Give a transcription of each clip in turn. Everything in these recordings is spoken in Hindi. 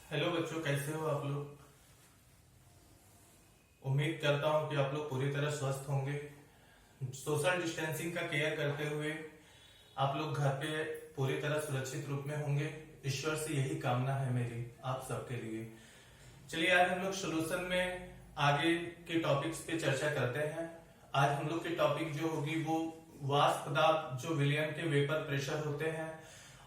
हेलो बच्चों, कैसे हो आप लोग। उम्मीद करता हूं कि आप लोग पूरी तरह स्वस्थ होंगे। सोशल डिस्टेंसिंग का केयर करते हुए आप लोग घर पे पूरी तरह सुरक्षित रूप में होंगे। ईश्वर से यही कामना है मेरी आप सबके लिए। चलिए आज हम लोग सोल्यूशन में आगे के टॉपिक्स पे चर्चा करते हैं। आज हम लोग की टॉपिक जो होगी वो वाष्प दाब, जो विलयन के वेपर प्रेशर होते हैं,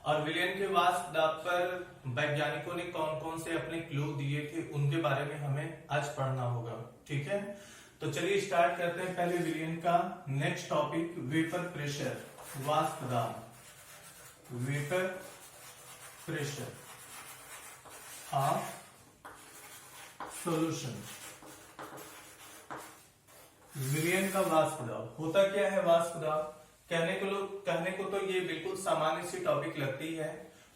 और विलयन के वाष्प दाब पर वैज्ञानिकों ने कौन कौन से अपने क्लू दिए थे उनके बारे में हमें आज पढ़ना होगा। ठीक है, तो चलिए स्टार्ट करते हैं। पहले विलयन का नेक्स्ट टॉपिक वेपर प्रेशर, वाष्प दाब, वेपर प्रेशर ऑफ सॉल्यूशन। विलयन का वाष्प दाब होता क्या है। वाष्प दाब कहने को तो ये बिल्कुल सामान्य सी टॉपिक लगती है,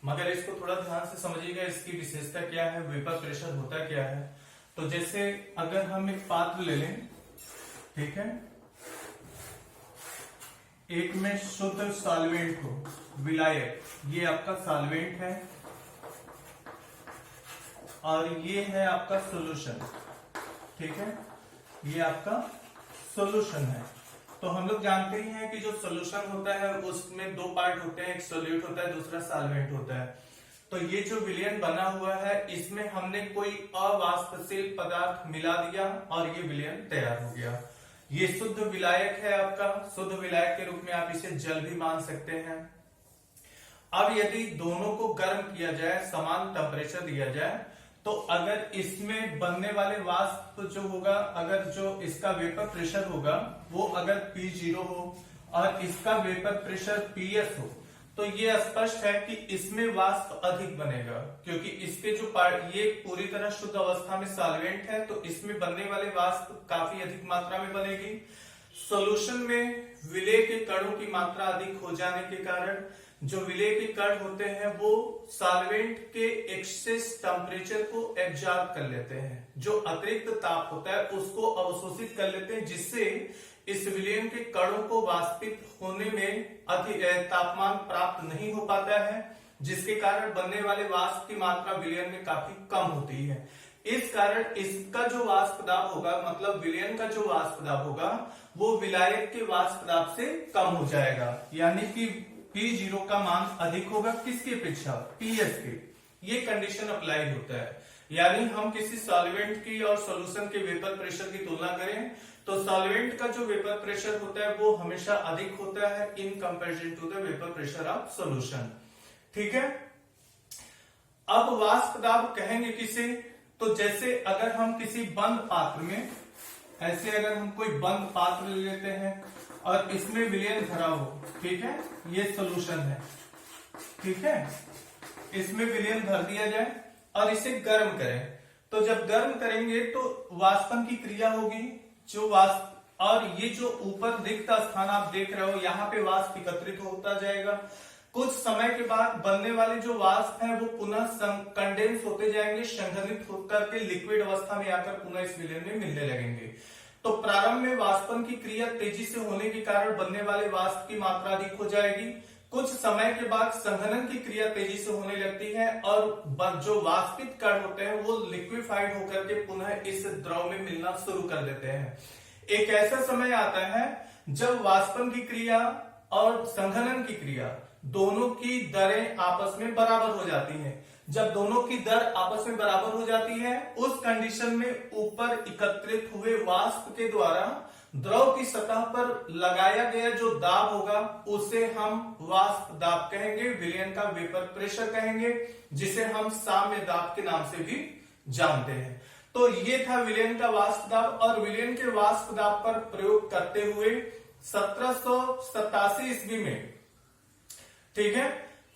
मगर इसको थोड़ा ध्यान से समझिएगा। इसकी विशेषता क्या है, वेपर प्रेशर होता क्या है। तो जैसे अगर हम एक पात्र ले लें, ठीक है, एक में शुद्ध सॉल्वेंट हो, विलायक, ये आपका सॉल्वेंट है और ये है आपका सॉल्यूशन। ठीक है, ये आपका सॉल्यूशन है। तो हम लोग जानते ही हैं कि जो सॉल्यूशन होता है उसमें दो पार्ट होते हैं, एक सोल्यूट होता है, दूसरा सॉल्वेंट होता है। तो ये जो विलयन बना हुआ है इसमें हमने कोई अवाष्पशील पदार्थ मिला दिया और ये विलयन तैयार हो गया। ये शुद्ध विलायक है आपका। शुद्ध विलायक के रूप में आप इसे जल भी मान सकते हैं। अब यदि दोनों को गर्म किया जाए, समान टेम्परेचर दिया जाए, तो अगर इसमें बनने वाले वाष्प जो होगा, अगर जो इसका वेपर प्रेशर होगा वो अगर P0 हो और इसका वेपर प्रेशर PS हो, तो ये स्पष्ट है कि इसमें वाष्प अधिक बनेगा, क्योंकि इसके जो पार्ट, ये पूरी तरह शुद्ध अवस्था में सॉल्वेंट है, तो इसमें बनने वाले वाष्प काफी अधिक मात्रा में बनेगी। सॉल्यूशन में विलेय के कणों की मात्रा अधिक हो जाने के कारण जो विलेय के कण होते हैं वो सॉल्वेंट के एक्सेस टेम्परेचर को एब्जॉर्ब कर लेते हैं। जो अतिरिक्त ताप होता है उसको अवशोषित कर लेते हैं, जिससे इस विलयन के कणों को वाष्पित होने में अधिक तापमान प्राप्त नहीं हो पाता है, जिसके कारण बनने वाले वाष्प की मात्रा विलयन में काफी कम होती है। इस कारण इसका जो वाष्प दाब होगा, मतलब विलयन का जो वाष्प दाब होगा वो विलायक के वाष्प दाब से कम हो जाएगा, यानी कि P0 का मान अधिक होगा किसकी अपेक्षा, PS के। ये कंडीशन अप्लाई होता है। यानी हम किसी सॉल्वेंट की और सॉल्यूशन के वेपर प्रेशर की तुलना करें तो सॉल्वेंट का जो वेपर प्रेशर होता है वो हमेशा अधिक होता है in comparison to the vapour pressure of solution. ठीक है, अब वाष्प दाब कहेंगे किसे, तो जैसे अगर हम किसी बंद पात्र में, ऐसे अगर हम कोई बंद पात्र ले लेते हैं और इसमें विलयन भरा हो, ठीक है, ये सॉल्यूशन है, ठीक है, इसमें विलयन भर दिया जाए और इसे गर्म करें, तो जब गर्म करेंगे तो वाष्पन की क्रिया होगी, जो वाष्प, और ये जो ऊपर रिक्त स्थान आप देख रहे हो यहाँ पे वाष्प एकत्रित होता जाएगा। कुछ समय के बाद बनने वाले जो वाष्प हैं वो पुनः कंडेंस होते जाएंगे, संघनित होकर के लिक्विड अवस्था में आकर पुनः इस विलयन में मिलने लगेंगे। तो प्रारंभ में वाष्पन की क्रिया तेजी से होने के कारण बनने वाले वाष्प की मात्रा अधिक हो जाएगी। कुछ समय के बाद संघनन की क्रिया तेजी से होने लगती है और जो वाष्पित कण होते हैं वो लिक्विफाइड होकर के पुनः इस द्रव में मिलना शुरू कर देते हैं। एक ऐसा समय आता है जब वाष्पन की क्रिया और संघनन की क्रिया दोनों की दरें आपस में बराबर हो जाती हैं। जब दोनों की दर आपस में बराबर हो जाती है, उस कंडीशन में ऊपर एकत्रित हुए वाष्प के द्वारा द्रव की सतह पर लगाया गया जो दाब होगा उसे हम वाष्प दाब कहेंगे, विलयन का वेपर प्रेशर कहेंगे, जिसे हम साम्य दाब के नाम से भी जानते हैं। तो ये था विलयन का वाष्प दाब। और विलयन के वाष्प दाब पर प्रयोग करते हुए 1787 ईस्वी में, ठीक है,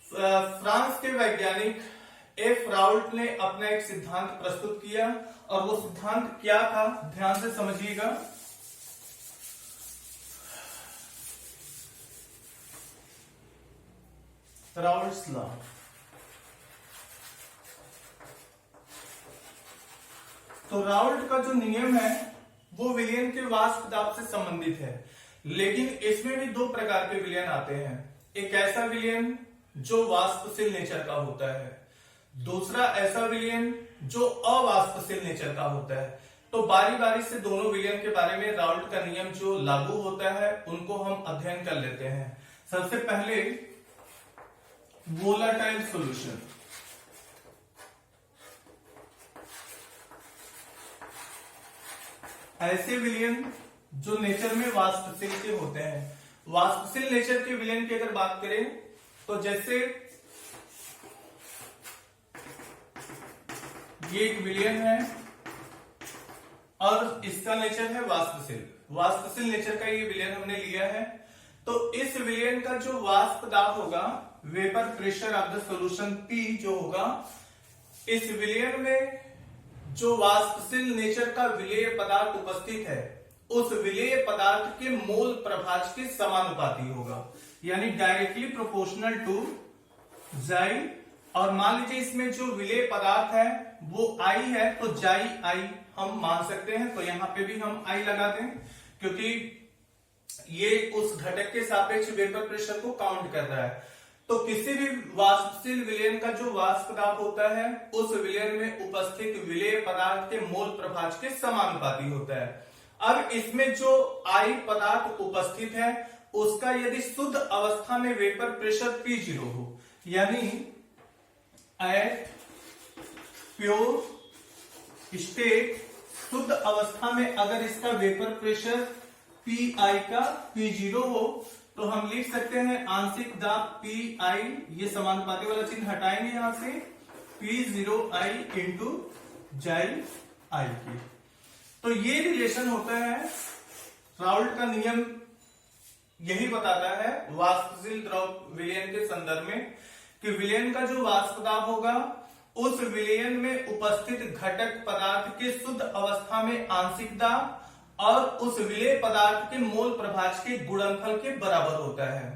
फ्रांस के वैज्ञानिक एफ राउल्ट ने अपना एक सिद्धांत प्रस्तुत किया, और वो सिद्धांत क्या था ध्यान से समझिएगा। Raoult's law. तो राउल्ट का जो नियम है वो विलयन के वाष्प दाब से संबंधित है, लेकिन इसमें भी दो प्रकार के विलयन आते हैं। एक ऐसा विलयन जो वाष्पशील नेचर का होता है, दूसरा ऐसा विलयन जो अवाष्पशील नेचर का होता है। तो बारी बारी से दोनों विलयन के बारे में राउल्ट का नियम जो लागू होता है उनको हम अध्ययन कर लेते हैं। सबसे पहले वोलाटाइल सॉल्यूशन। ऐसे विलयन जो नेचर में वाष्पशील के होते हैं। वाष्पशील नेचर के विलयन की अगर बात करें तो जैसे ये एक विलयन है और इसका नेचर है वाष्पशील। वाष्पशील नेचर का ये विलयन हमने लिया है। तो इस विलयन का जो वाष्प दाब होगा, vapour pressure of the solution P जो होगा, इस विलयन में जो वाष्पशील नेचर का विलेय पदार्थ उपस्थित है उस विलेय पदार्थ के मोल प्रभाज के समानुपाती होगा, यानी डायरेक्टली प्रोपोर्शनल टू जाई। और मान लीजिए इसमें जो विलेय पदार्थ है वो I है, तो जाई I हम मान सकते हैं। तो यहां पे भी हम I लगा दें, क्योंकि ये उस घटक के सापेक्ष वेपर प्रेशर को काउंट कर रहा है। तो किसी भी वाष्पशील विलयन का जो वाष्प दाब होता है उस विलयन में उपस्थित विलेय पदार्थ के मोल प्रभाज के समानुपाती होता है। अब इसमें जो I पदार्थ उपस्थित है उसका यदि शुद्ध अवस्था में वेपर प्रेशर P0 हो, यानी एट प्योर स्टेट शुद्ध अवस्था में अगर इसका वेपर प्रेशर Pi का P0 हो, तो हम लिख सकते हैं आंशिक दाब Pi, ये समानुपाती वाला चिन्ह हटाएंगे यहां से, P0I इंटू जाई I की। तो ये रिलेशन होता है, राउल्ट का नियम यही बताता है वाष्पशील द्रव विलयन के संदर्भ में कि विलयन का जो वाष्प दाब होगा उस विलयन में उपस्थित घटक पदार्थ के शुद्ध अवस्था में आंशिक दाब और उस विलेय पदार्थ के मोल प्रभाज के गुणनफल के बराबर होता है।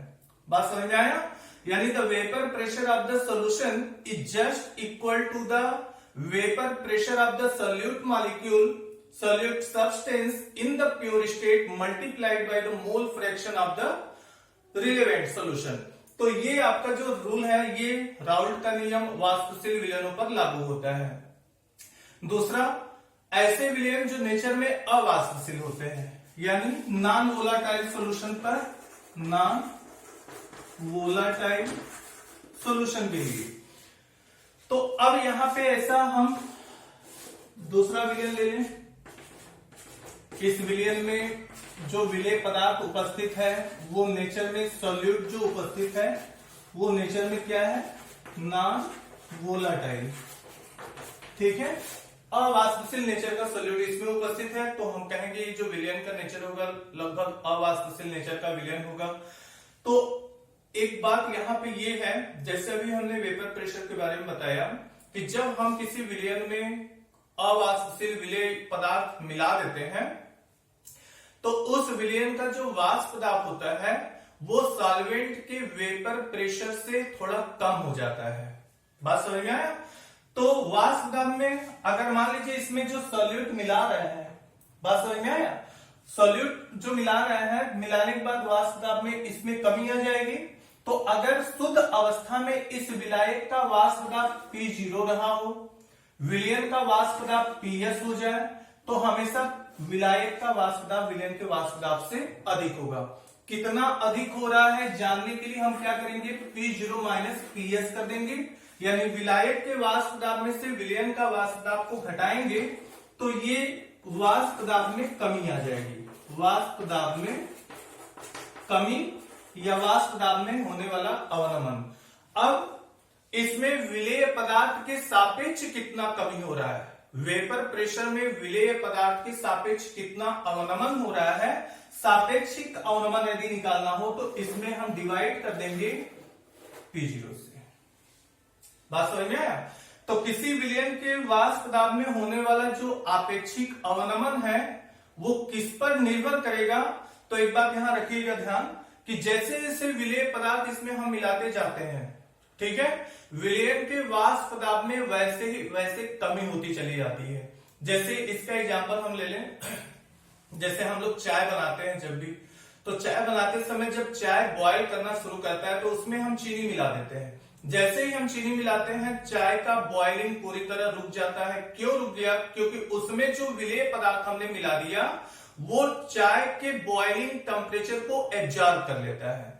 बात समझ में आया? यानी the vapour pressure of the solution is just equal to the vapour pressure of the solute molecule solute substance in the pure state multiplied by the mole fraction of the relevant solution. तो ये आपका जो रूल है ये राउल्ट का नियम वाष्पशील विलयनों पर लागू होता है। दूसरा, ऐसे विलयन जो नेचर में अवाष्पशील होते हैं, यानी नॉन वोलाटाइल सॉल्यूशन पर, नॉन वोलाटाइल सॉल्यूशन के लिए। तो अब यहां पे ऐसा हम दूसरा विलयन ले लें। इस विलयन में जो विलेय पदार्थ उपस्थित है वो नेचर में सॉल्यूट जो उपस्थित है वो नेचर में क्या है, नॉन वोलाटाइल। ठीक है, अवाष्पशील नेचर का सॉल्यूट इसमें उपस्थित है, तो हम कहेंगे ये जो विलयन का नेचर होगा लगभग अवाष्पशील नेचर का विलयन होगा। तो एक बात यहां पे ये है, जैसे अभी हमने वेपर प्रेशर के बारे में बताया कि जब हम किसी विलयन में अवाष्पशील विलेय पदार्थ मिला देते हैं तो उस विलयन का जो वाष्प दाब होता है वो सॉल्वेंट के वेपर प्रेशर से थोड़ा कम हो जाता है। बात समझ में आया? तो वाष्प दाब में अगर मान लीजिए इसमें जो सॉल्यूट मिला रहे हैं, बात समझ में आया? सॉल्यूट जो मिला रहे हैं, मिलाने के बाद वाष्प दाब में इसमें कमी आ जाएगी। तो अगर शुद्ध अवस्था में इस विलायक का वाष्प दाब P0 रहा हो, विलयन का वाष्प दाब PS हो जाए, तो हमेशा विलायक का वाष्प दाब विलयन के वाष्प दाब से अधिक होगा। कितना अधिक हो रहा है जानने के लिए हम क्या करेंगे, P0 माइनस PS कर देंगे, यानी विलायक के वाष्प दाब में से विलयन का वाष्प दाब को घटाएंगे तो ये वाष्प दाब में कमी आ जाएगी। वाष्प दाब में कमी या वाष्प दाब में होने वाला अवनमन। अब इसमें विलेय पदार्थ के सापेक्ष कितना कमी हो रहा है, वेपर प्रेशर में विलेय पदार्थ के सापेक्ष कितना अवनमन हो रहा है, सापेक्षिक अवनमन यदि निकालना हो तो इसमें हम डिवाइड कर देंगे P0 से। बात समझ में आया? तो किसी विलयन के वाष्प दाब में होने वाला जो आपेक्षिक अवनमन है वो किस पर निर्भर करेगा, तो एक बात यहां रखिएगा ध्यान कि जैसे जैसे विलेय पदार्थ इसमें हम मिलाते जाते हैं, ठीक है, विलयन के वाष्प दाब में वैसे ही वैसे कमी होती चली जाती है। जैसे इसका एग्जांपल हम ले लें, जैसे हम लोग चाय बनाते हैं जब भी, तो चाय बनाते समय जब चाय बॉयल करना शुरू करता है तो उसमें हम चीनी मिला देते हैं। जैसे ही हम चीनी मिलाते हैं चाय का बॉइलिंग पूरी तरह रुक जाता है। क्यों रुक गया? क्योंकि उसमें जो विलेय पदार्थ हमने मिला दिया वो चाय के बॉइलिंग टेम्परेचर को एब्जॉर्ब कर लेता है,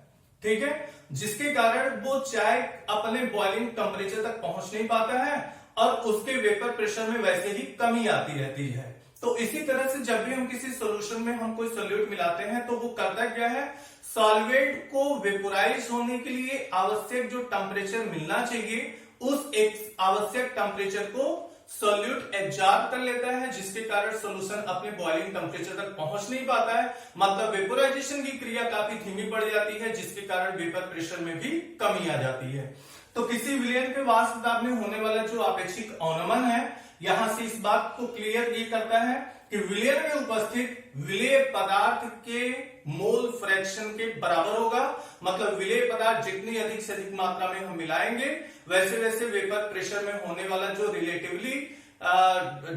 ठीक है, जिसके कारण वो चाय अपने बॉइलिंग टेम्परेचर तक पहुंच नहीं पाता है और उसके वेपर प्रेशर में वैसे ही कमी आती रहती है। तो इसी तरह से जब भी हम किसी सॉल्यूशन में हम कोई सॉल्यूट मिलाते हैं तो वो करता क्या है, सॉल्वेंट को वेपोराइज होने के लिए आवश्यक जो टेम्परेचर मिलना चाहिए उस एक आवश्यक टेम्परेचर को सॉल्यूट एब्जॉर्ब कर लेता है, जिसके कारण सॉल्यूशन अपने बॉइलिंग टेम्परेचर तक पहुंच नहीं पाता है। मतलब वेपोराइजेशन की क्रिया काफी धीमी पड़ जाती है, जिसके कारण वेपर प्रेशर में भी कमी आ जाती है। तो किसी विलयन के वाष्प दाब में होने वाला जो आपेक्षिक अवनमन है, यहां से इस बात को क्लियर ये करता है कि विलयन में उपस्थित विलेय पदार्थ के मोल फ्रैक्शन के बराबर होगा। मतलब विलेय पदार्थ जितनी अधिक से अधिक मात्रा में हम मिलाएंगे वैसे वैसे वेपर प्रेशर में होने वाला जो रिलेटिवली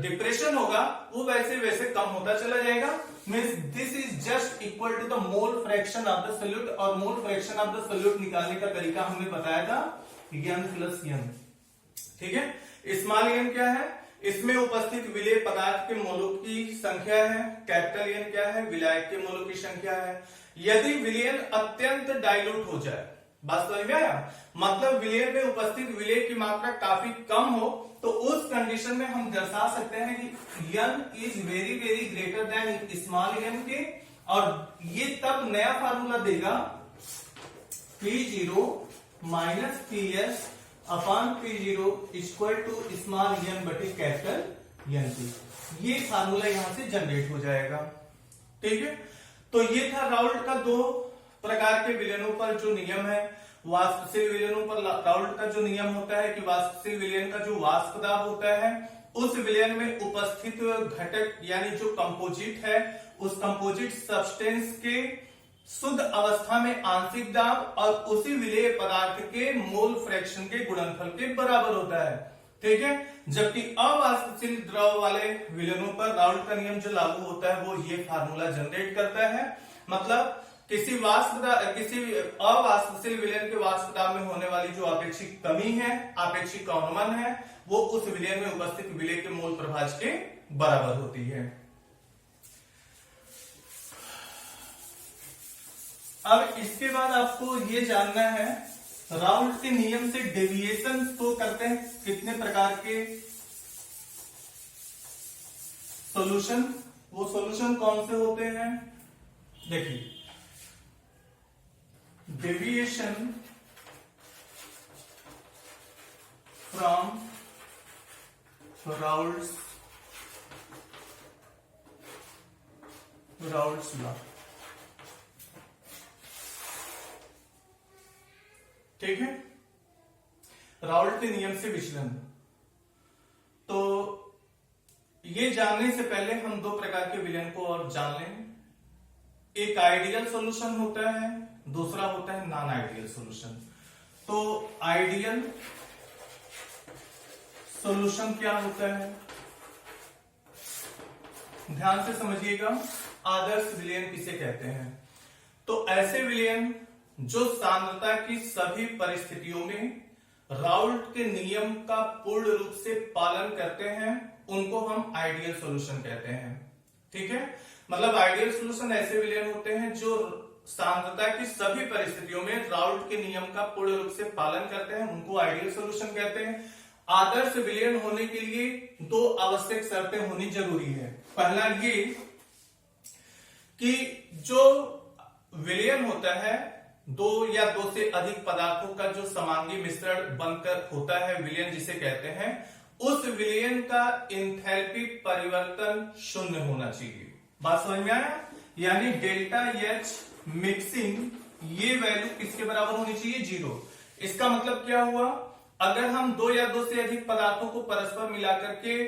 डिप्रेशन होगा वो वैसे वैसे कम होता चला जाएगा। Means this is just equal to the mole fraction of the solute, और mole fraction of the solute निकालने का तरीका हमने बताया था n प्लस n, ठीक है। स्मॉल n क्या है? इसमें उपस्थित विलेय पदार्थ के मोलों की संख्या है, कैपिटल N क्या है? विलायक के मोलों की संख्या है। यदि विलयन अत्यंत डाइल्यूट हो जाए, बात समझ में आया? मतलब विलयन में उपस्थित विलेय की मात्रा काफी कम हो तो उस कंडीशन में हम दर्शा सकते हैं कि n is very very greater than small n के, और ये तब नया फार्मूला देगा P0 minus PS upon P0 equal to small n बटे कैपिटल N की। ये फार्मूला यहां से जनरेट हो जाएगा, ठीक है। तो ये था राउल्ट का दो प्रकार के विलयनों पर जो नियम है। वाष्पशील विलयनों पर राउल्ट का जो नियम होता है कि वाष्पशील विलयन का जो वाष्प दाब होता है उस विलयन में उपस्थित घटक यानी जो कंपोजिट है उस कंपोजिट सब्सटेंस के शुद्ध अवस्था में आंशिक दाब और उसी विलेय पदार्थ के मोल फ्रैक्शन के गुणनफल के बराबर होता है, ठीक है। जबकि अवाष्पशील द्रव वाले विलयनों पर राउल्ट का नियम जो लागू होता है वो ये फार्मूला जनरेट करता है। मतलब किसी अवाष्पशील विलयन के वाष्प दाब में होने वाली जो आपेक्षिक कमी है, आपेक्षिक अवनमन है, वो उस विलयन में उपस्थित विलेय के मोल प्रभाज के बराबर होती है। अब इसके बाद आपको ये जानना है राउल्ट के नियम से डेविएशन तो करते हैं कितने प्रकार के सॉल्यूशन, वो सॉल्यूशन कौन से होते हैं? देखिए, डेविएशन फ्रॉम राउल्ट्स लॉ, ठीक है। राउल्ट के नियम से विचलन। तो ये जानने से पहले हम दो प्रकार के विलयन को और जान लें। एक आइडियल सॉल्यूशन होता है, दूसरा होता है नॉन आइडियल सॉल्यूशन। तो आइडियल सॉल्यूशन क्या होता है, ध्यान से समझिएगा। आदर्श विलयन किसे कहते हैं? तो ऐसे विलयन जो सांद्रता की सभी परिस्थितियों में राउल्ट के नियम का पूर्ण रूप से पालन करते हैं उनको हम आइडियल सॉल्यूशन कहते हैं, ठीक है। मतलब आइडियल सॉल्यूशन ऐसे विलयन होते हैं जो सांद्रता की सभी परिस्थितियों में राउल्ट के नियम का पूर्ण रूप से पालन करते हैं, उनको आइडियल सॉल्यूशन कहते हैं। आदर्श विलयन होने के लिए दो आवश्यक शर्तें होनी जरूरी है। पहला ये कि जो विलयन होता है दो या दो से अधिक पदार्थों का जो समांगी मिश्रण बनकर होता है विलयन जिसे कहते हैं, उस विलयन का एंथैल्पी परिवर्तन शून्य होना चाहिए। बात समझ में आया? यानी डेल्टा एच मिक्सिंग ये वैल्यू किसके बराबर होनी चाहिए? 0। इसका मतलब क्या हुआ? अगर हम दो या दो से अधिक पदार्थों को परस्पर मिलाकर के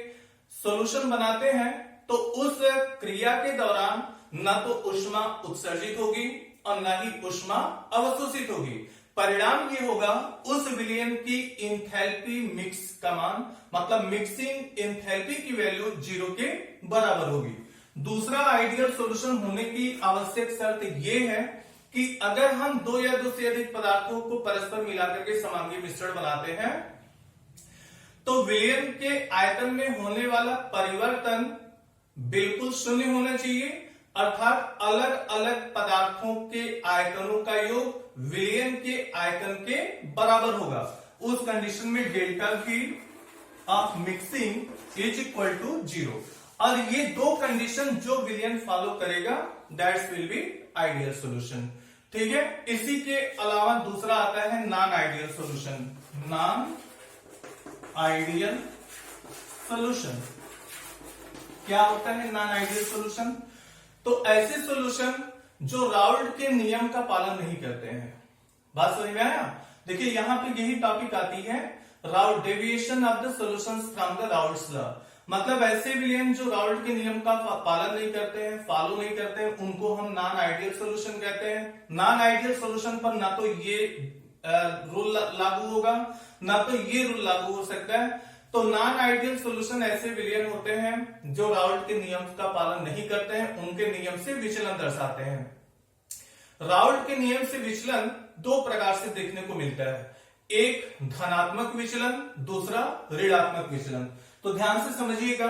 सॉल्यूशन बनाते हैं तो उस क्रिया के दौरान न तो ऊष्मा उत्सर्जित होगी और न ही ऊष्मा अवशोषित होगी। परिणाम ये होगा उस विलयन की एंथैल्पी मिक्स का मान, मतलब मिक्सिंग एंथैल्पी की वैल्यू 0 के बराबर होगी। दूसरा आइडियल सॉल्यूशन होने की आवश्यक शर्त ये है कि अगर हम दो या दो से अधिक पदार्थों को परस्पर मिलाकर के समांगी मिश्रण बनाते हैं तो विलयन के आयतन में होने वाला परिवर्तन बिल्कुल शून्य होना चाहिए, अर्थात अलग अलग पदार्थों के आयतनों का योग विलयन के आयतन के बराबर होगा। उस कंडीशन में delta V of mixing is equal to 0। और ये दो कंडीशन जो विलयन फॉलो करेगा that's will be ideal solution. ठीक है, इसी के अलावा दूसरा आता है non ideal solution. Non ideal solution क्या होता है? नॉन आइडियल सॉल्यूशन तो ऐसे सॉल्यूशन जो राउल्ट के नियम का पालन नहीं करते हैं। बात समझ में आया? देखिए यहां पे यही टॉपिक आती है, Raoult deviation of the solutions from the Raoult's law. मतलब ऐसे विलयन जो राउल्ट के नियम का पालन नहीं करते हैं, फॉलो नहीं करते हैं, उनको हम नॉन आइडियल सॉल्यूशन कहते हैं। नॉन आइडियल सॉल्यूशन पर ना तो ये रूल लागू होगा ना तो ये रूल लागू हो सकता है। तो नॉन आइडियल सॉल्यूशन ऐसे विलयन होते हैं जो राउल्ट के नियम का पालन नहीं करते हैं, उनके नियम से विचलन दर्शाते हैं। राउल्ट के नियम से विचलन दो प्रकार से देखने को मिलता है, एक धनात्मक विचलन, दूसरा ऋणात्मक विचलन। तो ध्यान से समझिएगा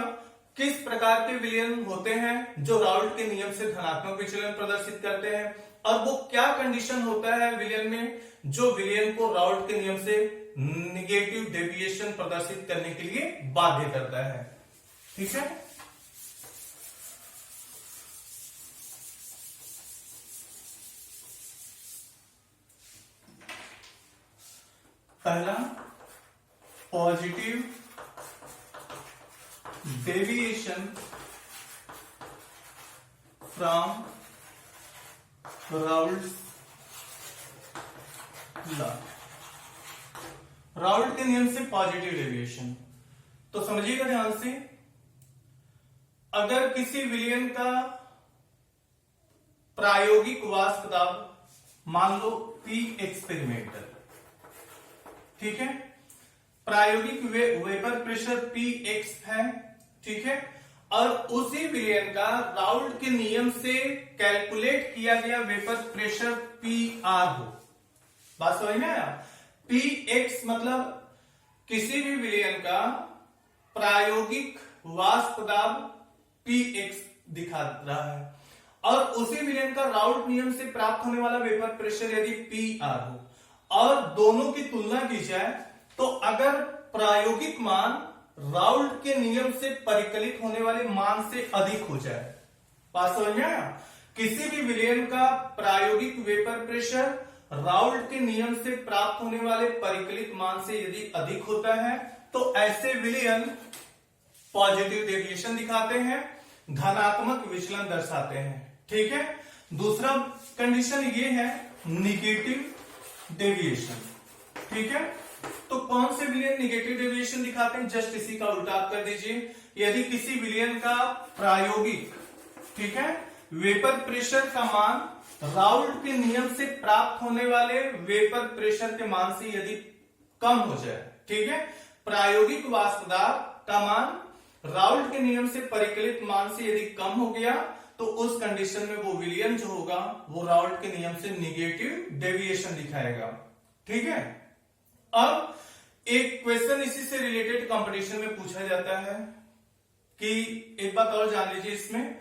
किस प्रकार के विलयन होते हैं जो राउल्ट के नियम से धनात्मक विचलन प्रदर्शित करते हैं, और वो क्या कंडीशन होता है विलयन में जो विलयन को राउल्ट के नियम से निगेटिव डेविएशन प्रदर्शित करने के लिए बाध्य करता है। ठीक है, पहला positive deviation from Raoult law. Raoult के नियम से पॉजिटिव डेविएशन तो समझिएगा ध्यान से, अगर किसी विलयन का प्रायोगिक वाष्प दाब मान लो P एक्सपेरिमेंटल, ठीक है, प्रायोगिक वेपर प्रेशर Px है, ठीक है, और उसी विलयन का राउल्ट के नियम से कैलकुलेट किया गया वेपर प्रेशर Pr हो। बात समझ में आया? Px मतलब किसी भी विलयन का प्रायोगिक वाष्प दाब Px दिखा रहा है, और उसी विलयन का राउल्ट नियम से प्राप्त होने वाला वेपर प्रेशर यदि Pr हो, और दोनों की तुलना की जाए तो अगर प्रायोगिक मान राउल्ट के नियम से परिकलित होने वाले मान से अधिक हो जाए, बात समझ में आया? किसी भी विलयन का प्रायोगिक वेपर प्रेशर राउल्ट के नियम से प्राप्त होने वाले परिकलित मान से यदि अधिक होता है तो ऐसे विलयन पॉजिटिव डेविएशन दिखाते हैं, धनात्मक विचलन दर्शाते हैं। ठीक है, दूसरा कंडीशन ये है निगेटिव डेविएशन। ठीक है, तो कौन से विलयन निगेटिव डेविएशन दिखाते हैं? जस्ट इसी का उल्टा आप कर दीजिए। यदि किसी विलयन का प्रायोगिक, ठीक है, वेपर प्रेशर का मान राउल्ट के नियम से प्राप्त होने वाले वेपर प्रेशर के मान से यदि कम हो जाए, ठीक है, प्रायोगिक वाष्प दाब का मान राउल्ट के नियम से परिकलित मान से यदि कम हो गया तो उस कंडीशन में वो विलयन जो होगा वो राउल्ट के नियम से निगेटिव डेविएशन दिखाएगा। ठीक है, अब एक क्वेश्चन इसी से रिलेटेड कंपटीशन में पूछा जाता है कि एक बात और जान लीजिए इसमें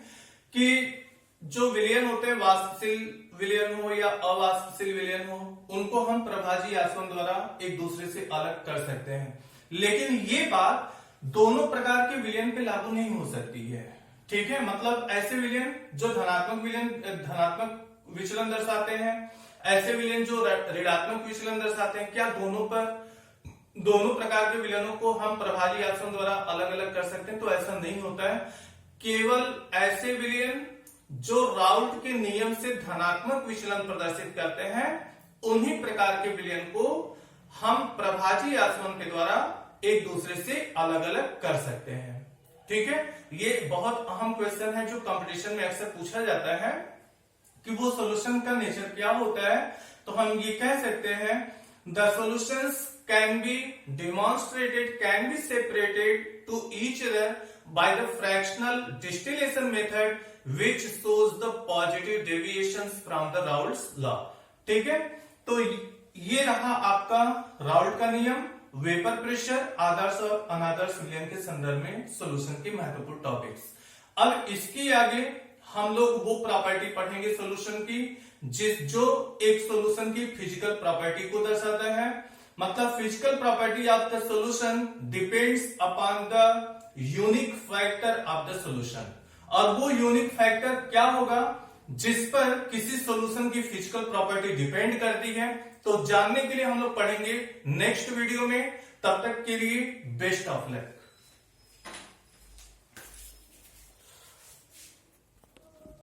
कि जो विलयन होते हैं, वाष्पशील विलयन हो या अवाष्पशील विलयन हो, उनको हम प्रभाजी आसवन द्वारा एक दूसरे से अलग कर सकते हैं, लेकिन ये बात दोनों प्रकार के विलयन पे लागू नहीं हो सकती है। ठीक है, मतलब ऐसे विलयन जो धनात्मक विचलन दर्शाते हैं, ऐसे विलयन जो ऋणात्मक विचलन दर्शाते हैं, क्या दोनों प्रकार के विलयनों को हम प्रभाजी आसवन द्वारा अलग अलग कर सकते हैं? तो ऐसा नहीं होता है। केवल ऐसे विलयन जो राउल्ट के नियम से धनात्मक विचलन प्रदर्शित करते हैं, उन्हीं प्रकार के विलयन को हम प्रभाजी आसवन के द्वारा एक दूसरे से अलग अलग कर सकते हैं। ठीक है, ये बहुत अहम क्वेश्चन है जो कंपटीशन में अक्सर पूछा जाता है कि वो सॉल्यूशन का नेचर क्या होता है। तो हम ये कह सकते हैं the solutions can be demonstrated, can be separated to each other by the fractional distillation method which shows the positive deviations from the Raoult's law. ठीक है, तो ये रहा आपका राउल्ट का नियम, वेपर प्रेशर, आदर्श और अनादर्श विलयन के संदर्भ में सॉल्यूशन के महत्वपूर्ण टॉपिक्स। अब इसकी आगे हम लोग वो प्रॉपर्टी पढ़ेंगे सॉल्यूशन की जो एक सॉल्यूशन की फिजिकल प्रॉपर्टी को दर्शाता है। मतलब physical property of the solution depends upon the unique factor of the solution. और वो यूनिक फैक्टर क्या होगा जिस पर किसी सॉल्यूशन की फिजिकल प्रॉपर्टी डिपेंड करती है। तो जानने के लिए हम लोग पढ़ेंगे नेक्स्ट वीडियो में। तब तक के लिए बेस्ट ऑफ लक।